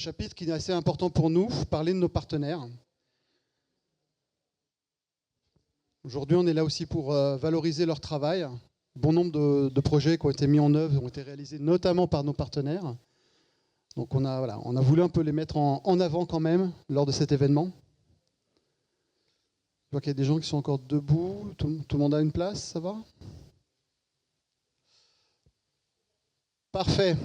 chapitre qui est assez important pour nous, parler de nos partenaires. Aujourd'hui, on est là aussi pour valoriser leur travail. Bon nombre de projets qui ont été mis en œuvre ont été réalisés notamment par nos partenaires. Donc on a voulu un peu les mettre en avant quand même lors de cet événement. Je vois qu'il y a des gens qui sont encore debout. Tout le monde a une place, ça va? Parfait.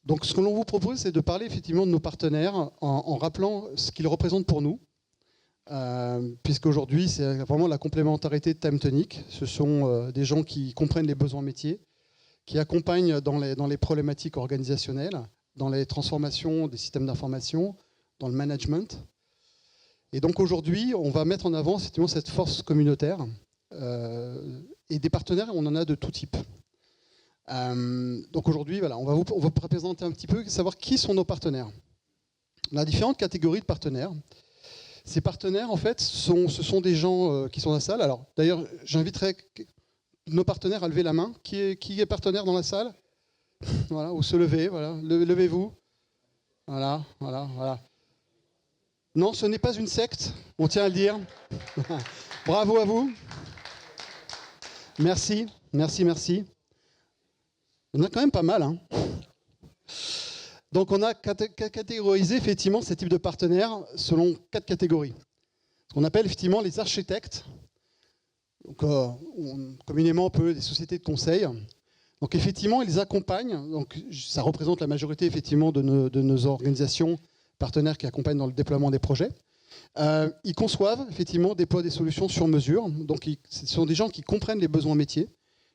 Donc ce que l'on vous propose, c'est de parler effectivement de nos partenaires en rappelant ce qu'ils représentent pour nous. Puisqu'aujourd'hui, c'est vraiment la complémentarité de Timetonic. Ce sont des gens qui comprennent les besoins métiers, qui accompagnent dans les problématiques organisationnelles, dans les transformations des systèmes d'information, dans le management. Et donc aujourd'hui, on va mettre en avant effectivement cette force communautaire. Et des partenaires, on en a de tout type. Donc aujourd'hui, voilà, on va vous présenter un petit peu, savoir qui sont nos partenaires. On a différentes catégories de partenaires. Ces partenaires, en fait, ce sont des gens qui sont dans la salle. Alors, d'ailleurs, j'inviterai nos partenaires à lever la main. Qui est partenaire dans la salle? Voilà, ou se lever, voilà. Levez-vous. Voilà. Non, ce n'est pas une secte, on tient à le dire. Bravo à vous. Merci. Il y en a quand même pas mal, hein. Donc on a catégorisé effectivement ces types de partenaires selon 4 catégories. Ce qu'on appelle effectivement les architectes, donc, communément un peu des sociétés de conseil. Donc effectivement, ils accompagnent, donc ça représente la majorité effectivement de nos organisations partenaires qui accompagnent dans le déploiement des projets. Ils conçoivent effectivement, déploient des solutions sur mesure. Donc ce sont des gens qui comprennent les besoins métiers,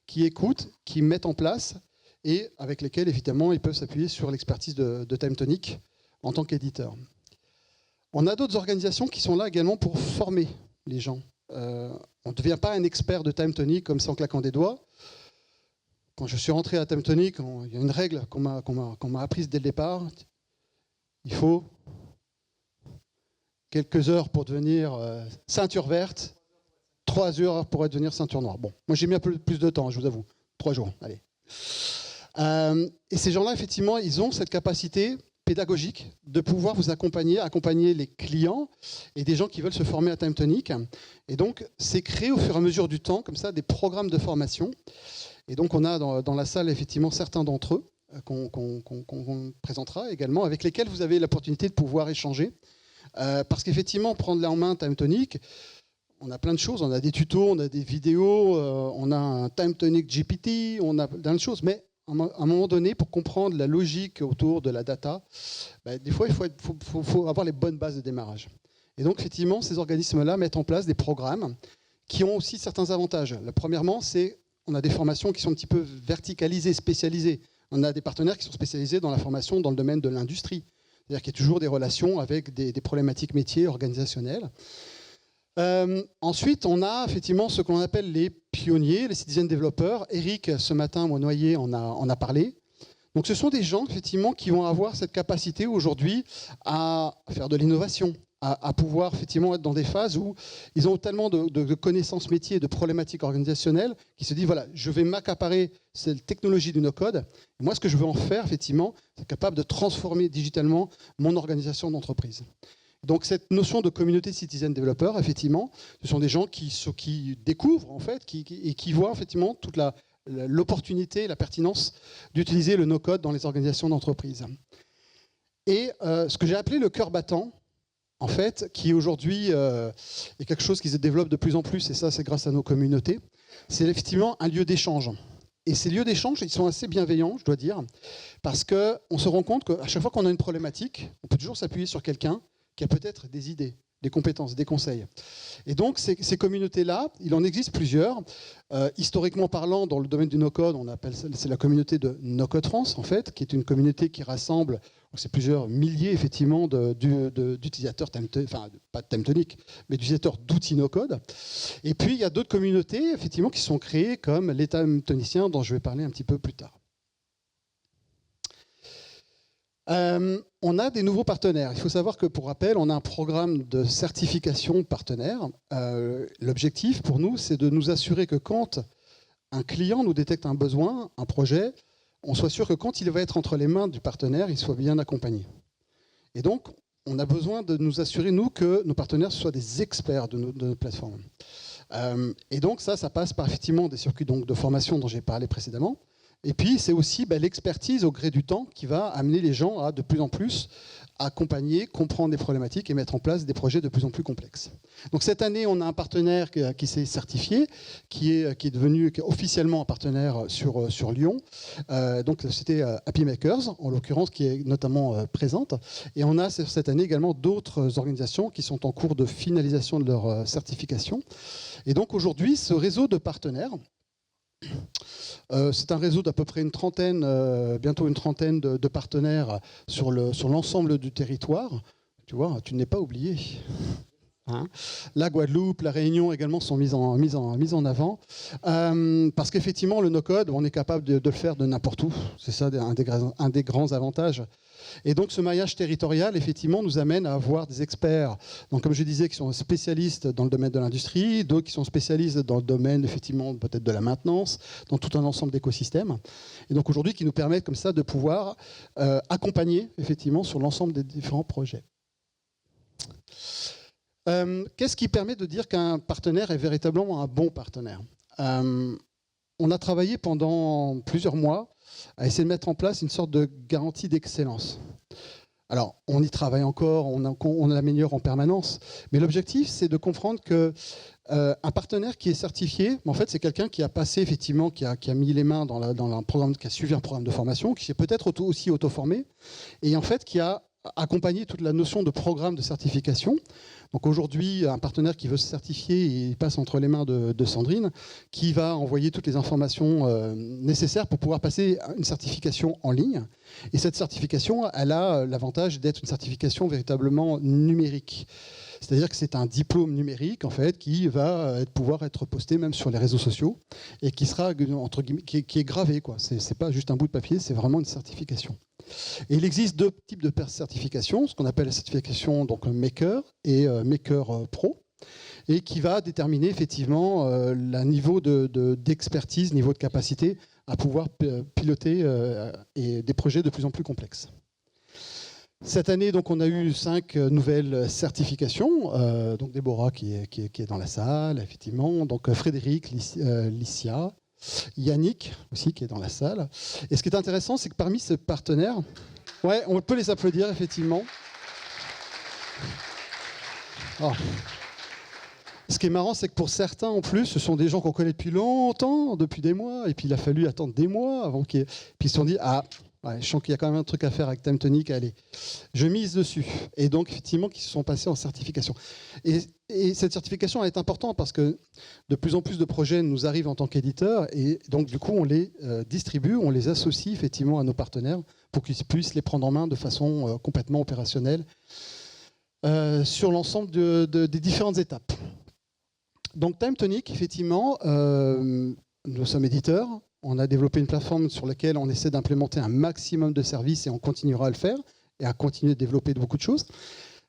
qui écoutent, qui mettent en place, et avec lesquels, évidemment, ils peuvent s'appuyer sur l'expertise de Timetonic en tant qu'éditeur. On a d'autres organisations qui sont là également pour former les gens. On ne devient pas un expert de Timetonic comme ça en claquant des doigts. Quand je suis rentré à Timetonic, il y a une règle qu'on m'a apprise dès le départ. Il faut quelques heures pour devenir ceinture verte, 3 heures pour devenir ceinture noire. Bon, moi j'ai mis un peu plus de temps, je vous avoue. 3 jours, allez. Et ces gens-là, effectivement, ils ont cette capacité pédagogique de pouvoir vous accompagner les clients et des gens qui veulent se former à Timetonic. Et donc, c'est créé au fur et à mesure du temps, comme ça, des programmes de formation. Et donc, on a dans la salle, effectivement, certains d'entre eux qu'on présentera également, avec lesquels vous avez l'opportunité de pouvoir échanger. Parce qu'effectivement, prendre en main Timetonic, on a plein de choses. On a des tutos, on a des vidéos, on a un Timetonic GPT, on a plein de choses. Mais à un moment donné, pour comprendre la logique autour de la data, des fois, il faut avoir les bonnes bases de démarrage. Et donc, effectivement, ces organismes-là mettent en place des programmes qui ont aussi certains avantages. Premièrement, c'est on a des formations qui sont un petit peu verticalisées, spécialisées. On a des partenaires qui sont spécialisés dans la formation dans le domaine de l'industrie. C'est-à-dire qu'il y a toujours des relations avec des problématiques métiers organisationnelles. Ensuite, on a effectivement ce qu'on appelle les pionniers, les citizen développeurs. Eric, ce matin, Monoyer, en a parlé. Donc ce sont des gens, effectivement, qui vont avoir cette capacité aujourd'hui à faire de l'innovation, à pouvoir effectivement être dans des phases où ils ont tellement de connaissances métiers, de problématiques organisationnelles, qu'ils se disent, voilà, je vais m'accaparer cette technologie du no-code. Moi, ce que je veux en faire, effectivement, c'est capable de transformer digitalement mon organisation d'entreprise. Donc cette notion de communauté citizen développeur, effectivement, ce sont des gens qui découvrent, en fait, et qui voient effectivement toute l'opportunité, la pertinence d'utiliser le no-code dans les organisations d'entreprise. Et ce que j'ai appelé le cœur battant, en fait, qui aujourd'hui est quelque chose qui se développe de plus en plus, et ça c'est grâce à nos communautés, c'est effectivement un lieu d'échange. Et ces lieux d'échange, ils sont assez bienveillants, je dois dire, parce qu'on se rend compte qu'à chaque fois qu'on a une problématique, on peut toujours s'appuyer sur quelqu'un qui a peut-être des idées, des compétences, des conseils. Et donc, ces communautés-là, il en existe plusieurs. Historiquement parlant, dans le domaine du no-code, on appelle ça, c'est la communauté de No-Code France, en fait, qui est une communauté qui rassemble, c'est plusieurs milliers, effectivement, d'utilisateurs, enfin, pas de Timetonic, mais d'utilisateurs d'outils no-code. Et puis, il y a d'autres communautés, effectivement, qui sont créées, comme les Timetoniciens, dont je vais parler un petit peu plus tard. On a des nouveaux partenaires. Il faut savoir que, pour rappel, on a un programme de certification partenaire. L'objectif pour nous, c'est de nous assurer que quand un client nous détecte un besoin, un projet, on soit sûr que quand il va être entre les mains du partenaire, il soit bien accompagné. Et donc, on a besoin de nous assurer, nous, que nos partenaires soient des experts de notre plateforme. Et donc, ça passe par effectivement des circuits donc, de formation dont j'ai parlé précédemment. Et puis, c'est aussi l'expertise au gré du temps qui va amener les gens à de plus en plus accompagner, comprendre des problématiques et mettre en place des projets de plus en plus complexes. Donc cette année, on a un partenaire qui s'est certifié, qui est devenu officiellement un partenaire sur Lyon. Donc c'était Happy Makers, en l'occurrence, qui est notamment présente. Et on a cette année également d'autres organisations qui sont en cours de finalisation de leur certification. Et donc aujourd'hui, ce réseau de partenaires, c'est un réseau d'à peu près bientôt une trentaine de partenaires sur l'ensemble du territoire. Tu vois, tu n'es pas oublié. Hein, la Guadeloupe, la Réunion également sont mises en avant. Parce qu'effectivement, le no-code, on est capable de le faire de n'importe où. C'est ça un des grands avantages. Et donc ce maillage territorial, effectivement, nous amène à avoir des experts, donc, comme je disais, qui sont spécialistes dans le domaine de l'industrie, d'autres qui sont spécialistes dans le domaine, effectivement, peut-être de la maintenance, dans tout un ensemble d'écosystèmes. Et donc aujourd'hui, qui nous permettent comme ça de pouvoir accompagner, effectivement, sur l'ensemble des différents projets. Qu'est-ce qui permet de dire qu'un partenaire est véritablement un bon partenaire ? On a travaillé pendant plusieurs mois à essayer de mettre en place une sorte de garantie d'excellence. Alors, on y travaille encore, on l'améliore en permanence, mais l'objectif, c'est de comprendre qu'un partenaire qui est certifié, en fait, c'est quelqu'un qui a passé, effectivement, qui a mis les mains dans un programme, qui a suivi un programme de formation, qui s'est peut-être aussi auto-formé, et en fait, qui a accompagné toute la notion de programme de certification. Donc aujourd'hui, un partenaire qui veut se certifier, il passe entre les mains de Sandrine, qui va envoyer toutes les informations nécessaires pour pouvoir passer une certification en ligne. Et cette certification, elle a l'avantage d'être une certification véritablement numérique. C'est-à-dire que c'est un diplôme numérique en fait, qui va pouvoir être posté même sur les réseaux sociaux et qui sera entre guillemets, qui est gravé. Ce n'est pas juste un bout de papier, c'est vraiment une certification. Et il existe deux types de certifications, ce qu'on appelle la certification donc Maker et Maker Pro, et qui va déterminer effectivement le niveau d'expertise, niveau de capacité à pouvoir piloter des projets de plus en plus complexes. Cette année, donc, on a eu 5 nouvelles certifications. Donc Déborah qui est dans la salle, effectivement. Donc Frédéric, Licia, Yannick aussi qui est dans la salle. Et ce qui est intéressant, c'est que parmi ces partenaires, ouais, on peut les applaudir effectivement. Oh. Ce qui est marrant, c'est que pour certains, en plus, ce sont des gens qu'on connaît depuis longtemps, depuis des mois, et puis il a fallu attendre des mois avant qu'ils... Puis ils se sont dit, ouais, je sens qu'il y a quand même un truc à faire avec Timetonic, allez, je mise dessus. Et donc, effectivement, qui se sont passés en certification. Et cette certification elle est importante parce que de plus en plus de projets nous arrivent en tant qu'éditeurs, et donc, du coup, on les distribue, on les associe effectivement à nos partenaires pour qu'ils puissent les prendre en main de façon complètement opérationnelle sur l'ensemble des différentes étapes. Donc, Timetonic, effectivement, nous sommes éditeurs. On a développé une plateforme sur laquelle on essaie d'implémenter un maximum de services et on continuera à le faire et à continuer de développer beaucoup de choses.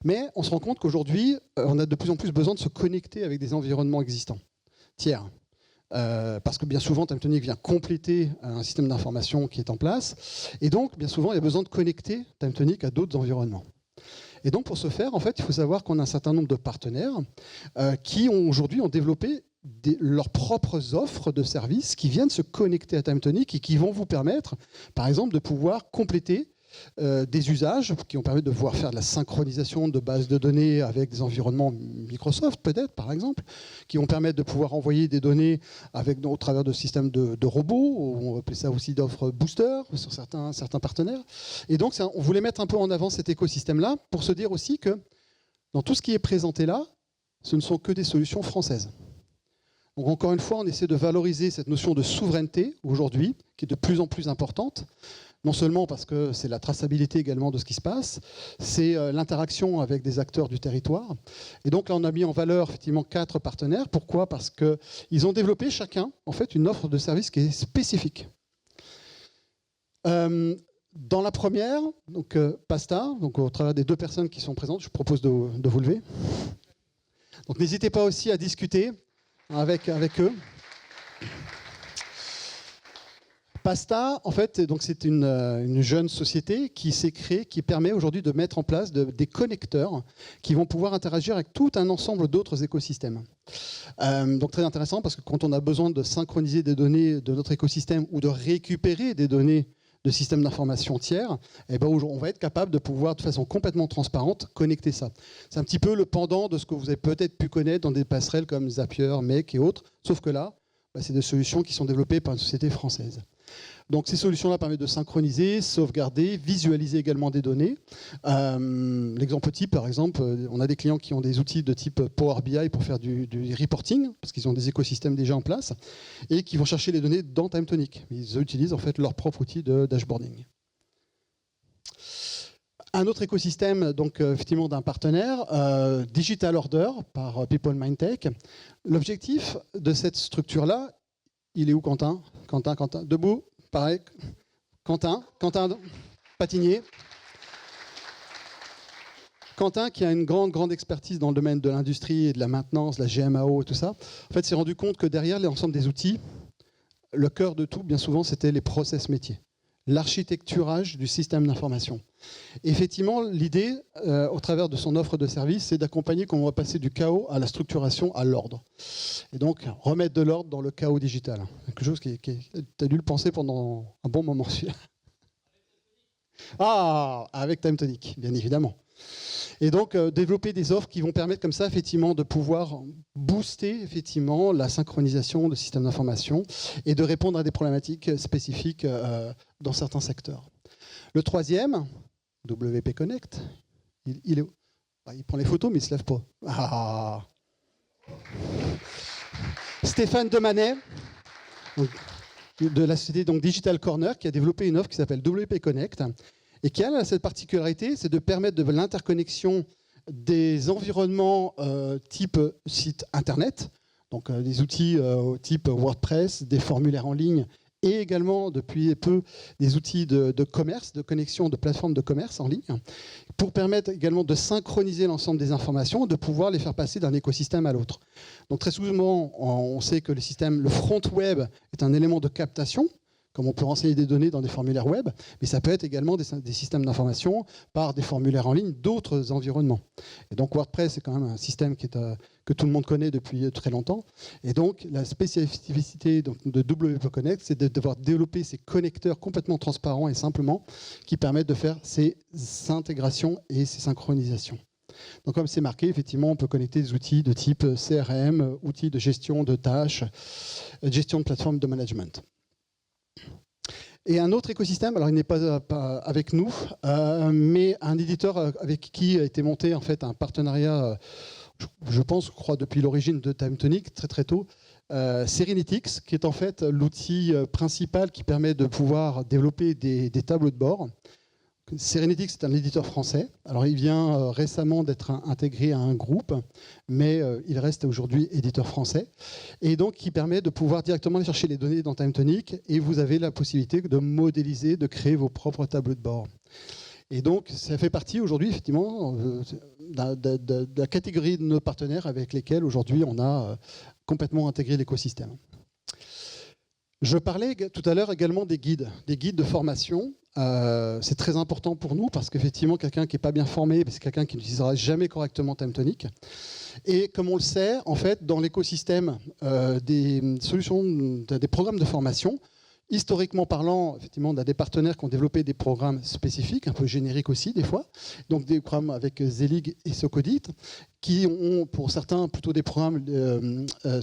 Mais on se rend compte qu'aujourd'hui, on a de plus en plus besoin de se connecter avec des environnements existants, tiers. Parce que bien souvent, Timetonic vient compléter un système d'information qui est en place. Et donc, bien souvent, il y a besoin de connecter Timetonic à d'autres environnements. Et donc, pour ce faire, en fait, il faut savoir qu'on a un certain nombre de partenaires qui aujourd'hui ont développé leurs propres offres de services qui viennent se connecter à Timetonic et qui vont vous permettre, par exemple, de pouvoir compléter des usages qui vont permettre de pouvoir faire de la synchronisation de bases de données avec des environnements Microsoft, peut-être, par exemple, qui vont permettre de pouvoir envoyer des données au travers de systèmes de robots, on va appeler ça aussi d'offres booster sur certains partenaires. Et donc, on voulait mettre un peu en avant cet écosystème-là pour se dire aussi que dans tout ce qui est présenté là, ce ne sont que des solutions françaises. Donc encore une fois, on essaie de valoriser cette notion de souveraineté aujourd'hui, qui est de plus en plus importante, non seulement parce que c'est la traçabilité également de ce qui se passe, c'est l'interaction avec des acteurs du territoire. Et donc là, on a mis en valeur effectivement 4 partenaires. Pourquoi ? Parce qu'ils ont développé chacun en fait une offre de service qui est spécifique. Dans la première, donc Pasta, donc au travers des 2 personnes qui sont présentes, je vous propose de vous lever. Donc n'hésitez pas aussi à discuter avec eux. Pasta, en fait, donc c'est une jeune société qui s'est créée, qui permet aujourd'hui de mettre en place des connecteurs qui vont pouvoir interagir avec tout un ensemble d'autres écosystèmes. Donc très intéressant parce que quand on a besoin de synchroniser des données de notre écosystème ou de récupérer des données de systèmes d'information tiers, eh ben, on va être capable de pouvoir, de façon complètement transparente, connecter ça. C'est un petit peu le pendant de ce que vous avez peut-être pu connaître dans des passerelles comme Zapier, Make et autres, sauf que là, c'est des solutions qui sont développées par une société française. Donc ces solutions-là permettent de synchroniser, sauvegarder, visualiser également des données. L'exemple type, par exemple, on a des clients qui ont des outils de type Power BI pour faire du reporting, parce qu'ils ont des écosystèmes déjà en place, et qui vont chercher les données dans TimeTonic. Ils utilisent en fait leur propre outil de dashboarding. Un autre écosystème, donc effectivement d'un partenaire, Digital Order par People Mindtech. L'objectif de cette structure-là, il est où Quentin, debout. Pareil, Quentin Patinier. Quentin, qui a une grande expertise dans le domaine de l'industrie et de la maintenance, la GMAO et tout ça, en fait, s'est rendu compte que derrière l'ensemble des outils, le cœur de tout, bien souvent, c'était les process métiers, l'architecturage du système d'information. Effectivement, l'idée, au travers de son offre de service, c'est d'accompagner comment on va passer du chaos à la structuration, à l'ordre. Et donc, remettre de l'ordre dans le chaos digital. Quelque chose tu as dû le penser pendant un bon moment, celui-là. Ah, avec TimeTonic, bien évidemment. Et donc, développer des offres qui vont permettre comme ça, effectivement, de pouvoir booster, effectivement, la synchronisation de systèmes d'information et de répondre à des problématiques spécifiques dans certains secteurs. Le troisième, WP Connect, il est où? Il prend les photos, mais il ne se lève pas. Ah. Stéphane Demanet, de la société donc Digital Corner, qui a développé une offre qui s'appelle WP Connect, et qui a cette particularité, c'est de permettre de l'interconnexion des environnements type site Internet, donc des outils type WordPress, des formulaires en ligne, et également, depuis peu, des outils de commerce, de connexion de plateformes de commerce en ligne, pour permettre également de synchroniser l'ensemble des informations, de pouvoir les faire passer d'un écosystème à l'autre. Donc très souvent, on sait que le front web est un élément de captation, comme on peut renseigner des données dans des formulaires web, mais ça peut être également des systèmes d'information par des formulaires en ligne d'autres environnements. Et donc WordPress, c'est quand même un système que tout le monde connaît depuis très longtemps. Et donc la spécificité de WP Connect, c'est de devoir développer ces connecteurs complètement transparents et simplement qui permettent de faire ces intégrations et ces synchronisations. Donc comme c'est marqué, effectivement, on peut connecter des outils de type CRM, outils de gestion de tâches, gestion de plateforme de management. Et un autre écosystème, alors il n'est pas avec nous, mais un éditeur avec qui a été monté en fait un partenariat, je crois depuis l'origine de TimeTonic, très tôt, Serenetics, qui est en fait l'outil principal qui permet de pouvoir développer des tableaux de bord. Serenetics, c'est un éditeur français. Alors, il vient récemment d'être intégré à un groupe, mais il reste aujourd'hui éditeur français. Et donc, qui permet de pouvoir directement aller chercher les données dans TimeTonic et vous avez la possibilité de modéliser, de créer vos propres tableaux de bord. Et donc, ça fait partie aujourd'hui, effectivement, de la catégorie de nos partenaires avec lesquels aujourd'hui on a complètement intégré l'écosystème. Je parlais tout à l'heure également des guides de formation. C'est très important pour nous parce qu'effectivement, quelqu'un qui n'est pas bien formé, c'est quelqu'un qui n'utilisera jamais correctement TimeTonic. Et comme on le sait, en fait, dans l'écosystème des solutions, des programmes de formation, historiquement parlant, effectivement, on a des partenaires qui ont développé des programmes spécifiques, un peu génériques aussi des fois, donc des programmes avec Zelig et Socodit, qui ont pour certains plutôt des programmes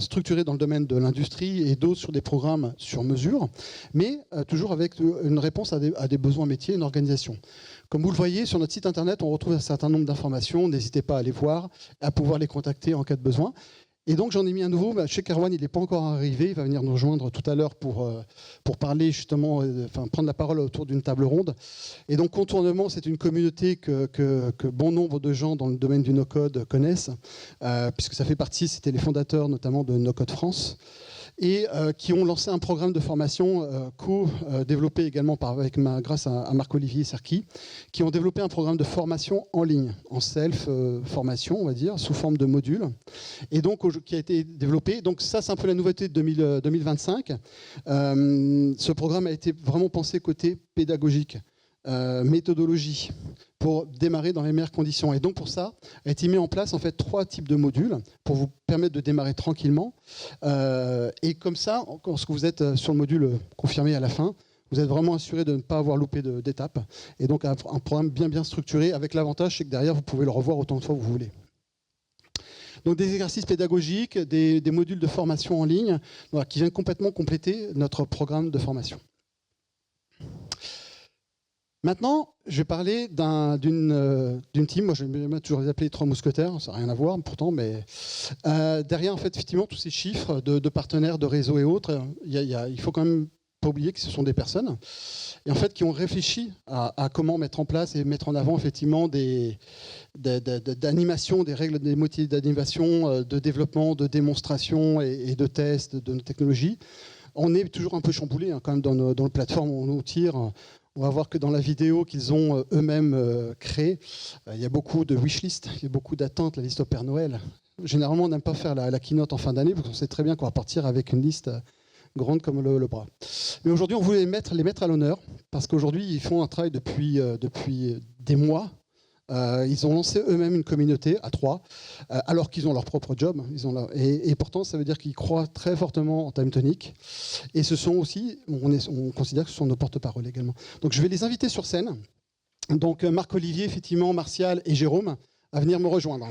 structurés dans le domaine de l'industrie et d'autres sur des programmes sur mesure, mais toujours avec une réponse à des besoins métiers, une organisation. Comme vous le voyez, sur notre site internet, on retrouve un certain nombre d'informations, n'hésitez pas à les voir, à pouvoir les contacter en cas de besoin. Et donc j'en ai mis un nouveau, chez Kerwan il n'est pas encore arrivé, il va venir nous rejoindre tout à l'heure pour parler justement, prendre la parole autour d'une table ronde. Et donc Contournement, c'est une communauté que bon nombre de gens dans le domaine du no-code connaissent, puisque ça fait partie, c'était les fondateurs notamment de No Code France. et qui ont lancé un programme de formation co-développé également grâce à Marc-Olivier Serki, qui ont développé un programme de formation en ligne, en self-formation, on va dire, sous forme de modules, et donc qui a été développé. Donc ça, c'est un peu la nouveauté de 2025. Ce programme a été vraiment pensé côté pédagogique, méthodologie, pour démarrer dans les meilleures conditions. Et donc pour ça, a été mis en place en fait 3 types de modules pour vous permettre de démarrer tranquillement. Et comme ça, lorsque vous êtes sur le module confirmé à la fin, vous êtes vraiment assuré de ne pas avoir loupé d'étapes. Et donc un programme bien structuré, avec l'avantage, c'est que derrière, vous pouvez le revoir autant de fois que vous voulez. Donc des exercices pédagogiques, des modules de formation en ligne, voilà, qui viennent complètement compléter notre programme de formation. Maintenant, je vais parler d'une team. Moi, j'aime toujours les appeler les 3 mousquetaires. Ça n'a rien à voir, pourtant, mais derrière, en fait, effectivement, tous ces chiffres de partenaires, de réseaux et autres, il faut quand même pas oublier que ce sont des personnes, et en fait, qui ont réfléchi à comment mettre en place et mettre en avant effectivement d'animation, des règles, des motifs d'animation, de développement, de démonstration et de tests de nos technologies. On est toujours un peu chamboulé quand même dans nos plateformes où on nous tire. On va voir que dans la vidéo qu'ils ont eux-mêmes créée, il y a beaucoup de wishlist, il y a beaucoup d'attentes, la liste au Père Noël. Généralement, on n'aime pas faire la keynote en fin d'année parce qu'on sait très bien qu'on va partir avec une liste grande comme le bras. Mais aujourd'hui, on voulait les mettre à l'honneur parce qu'aujourd'hui, ils font un travail depuis des mois. Ils ont lancé eux-mêmes une communauté à 3, alors qu'ils ont leur propre job. Et pourtant, ça veut dire qu'ils croient très fortement en Time Tonic. Et ce sont aussi, on considère que ce sont nos porte-paroles également. Donc je vais les inviter sur scène. Donc Marc-Olivier, effectivement, Martial et Jérôme, à venir me rejoindre.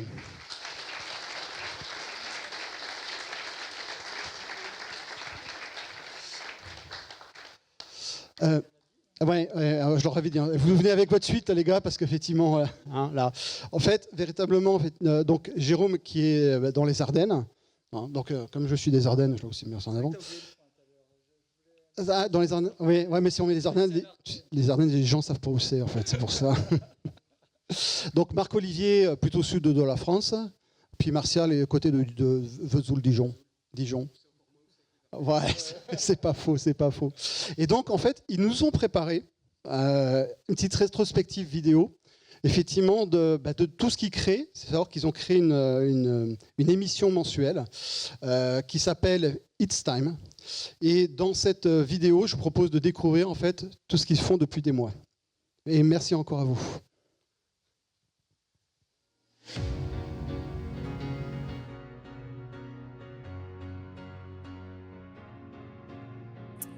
Je leur avais dit, vous venez avec votre suite, les gars, parce qu'effectivement, là, en fait, véritablement, donc Jérôme qui est dans les Ardennes, donc comme je suis des Ardennes, je l'ai aussi mis en avant. Dans les Ardennes, oui, mais si on met les Ardennes, les gens savent pas où c'est, en fait, c'est pour ça. Donc Marc-Olivier, plutôt sud de la France, puis Martial est côté de Vesoul-Dijon. Ouais, c'est pas faux. Et donc, en fait, ils nous ont préparé une petite rétrospective vidéo, effectivement, de tout ce qu'ils créent. C'est savoir qu'ils ont créé une émission mensuelle qui s'appelle It's Time. Et dans cette vidéo, je vous propose de découvrir, en fait, tout ce qu'ils font depuis des mois. Et merci encore à vous.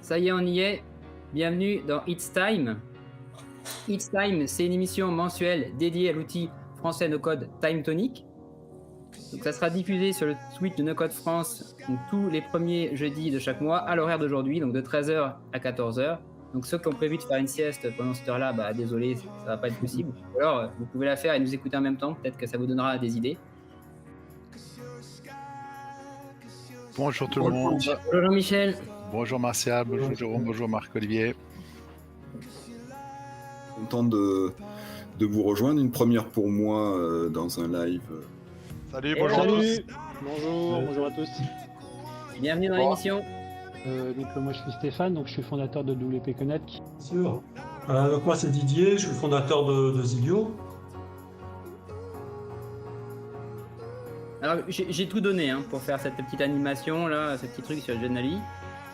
Ça y est, on y est. Bienvenue dans It's Time. It's Time, c'est une émission mensuelle dédiée à l'outil français no-code Time Tonic. Donc, ça sera diffusé sur le Twitch de No-Code France donc, tous les premiers jeudis de chaque mois à l'horaire d'aujourd'hui, donc de 13h à 14h. Donc ceux qui ont prévu de faire une sieste pendant cette heure-là, désolé, ça va pas être possible. Ou alors, vous pouvez la faire et nous écouter en même temps. Peut-être que ça vous donnera des idées. Bonjour tout le monde. Bonjour Jean-Michel. Bonjour Martial, bonjour Jérôme, bonjour Marc-Olivier. Content de vous rejoindre, une première pour moi dans un live. Salut, bonjour à tous. Bonjour à tous. Bienvenue dans l'émission. Donc moi je suis Stéphane, donc je suis fondateur de WP Connect. Bien sûr. Donc moi c'est Didier, je suis le fondateur de Zilio. Alors j'ai tout donné pour faire cette petite animation là, ce petit truc sur Genali.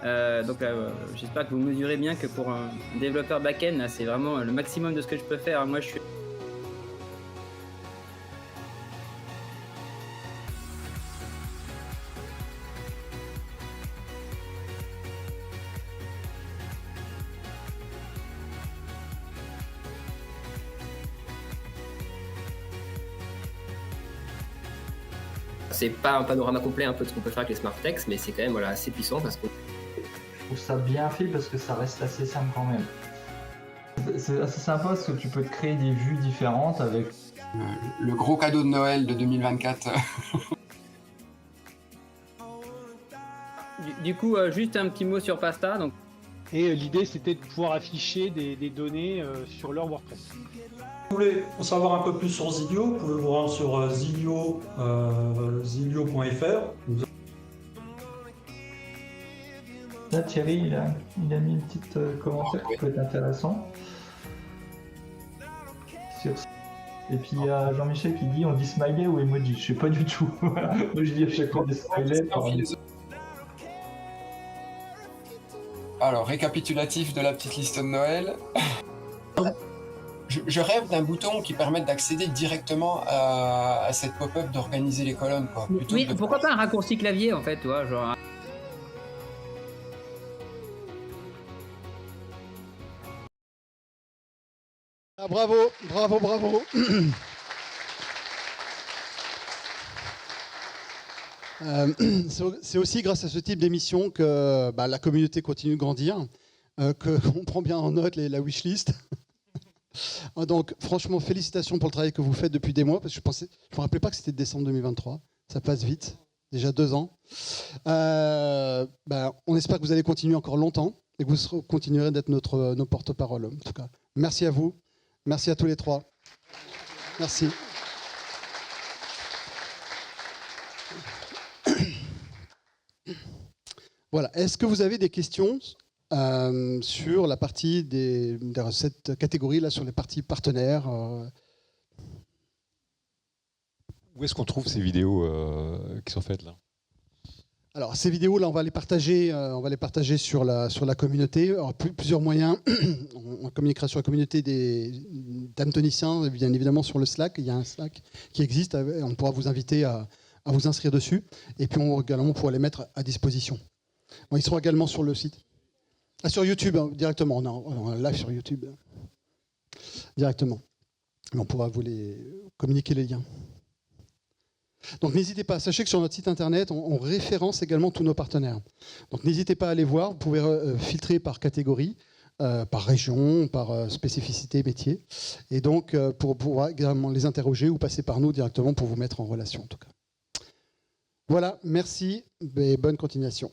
J'espère que vous mesurez bien que pour un développeur back-end, c'est vraiment le maximum de ce que je peux faire. Moi, je suis... C'est pas un panorama complet un peu de ce qu'on peut faire avec les smart texts, mais c'est quand même assez puissant parce que Je trouve ça bien fait parce que ça reste assez simple quand même. C'est assez sympa parce que tu peux te créer des vues différentes avec... Le gros cadeau de Noël de 2024. Du coup, juste un petit mot sur Pasta. Donc... Et l'idée c'était de pouvoir afficher des données sur leur WordPress. Si vous voulez en savoir un peu plus sur Zilio, vous pouvez vous rendre sur zilio.fr. Là, Thierry, il a mis une petite commentaire qui peut être intéressant. Et puis il y a Jean-Michel qui dit on dit smiley ou emoji. Je sais pas du tout. Moi je dis à chaque fois des smileys. Alors, récapitulatif de la petite liste de Noël. Je rêve d'un bouton qui permette d'accéder directement à cette pop-up d'organiser les colonnes, quoi. Plutôt Oui, que de- pourquoi pas un raccourci clavier en fait, tu vois, genre. Ah, bravo, bravo, bravo. C'est aussi grâce à ce type d'émission que la communauté continue de grandir, qu'on prend bien en note la wishlist. Donc franchement, félicitations pour le travail que vous faites depuis des mois, parce que je ne me rappelais pas que c'était décembre 2023. Ça passe vite, déjà 2 ans. On espère que vous allez continuer encore longtemps et que vous continuerez d'être nos porte-parole. En tout cas, merci à vous, merci à tous les 3. Merci. Voilà. Est-ce que vous avez des questions sur la partie de cette catégorie là, sur les parties partenaires Où est-ce qu'on trouve ces vidéos qui sont faites là? Alors ces vidéos là, on va les partager sur la communauté. Alors, plusieurs moyens. On communiquera sur la communauté des timetoniciens, bien évidemment sur le Slack. Il y a un Slack qui existe. On pourra vous inviter à vous inscrire dessus. Et puis également pourra les mettre à disposition. Bon, ils seront également sur le site. Sur YouTube, directement. On est live sur YouTube. Directement. Mais on pourra vous communiquer les liens. Donc n'hésitez pas. Sachez que sur notre site internet, on référence également tous nos partenaires. Donc n'hésitez pas à aller voir. Vous pouvez filtrer par catégorie, par région, par spécificité métier. Et donc pour pouvoir également les interroger ou passer par nous directement pour vous mettre en relation en tout cas. Voilà, merci et bonne continuation.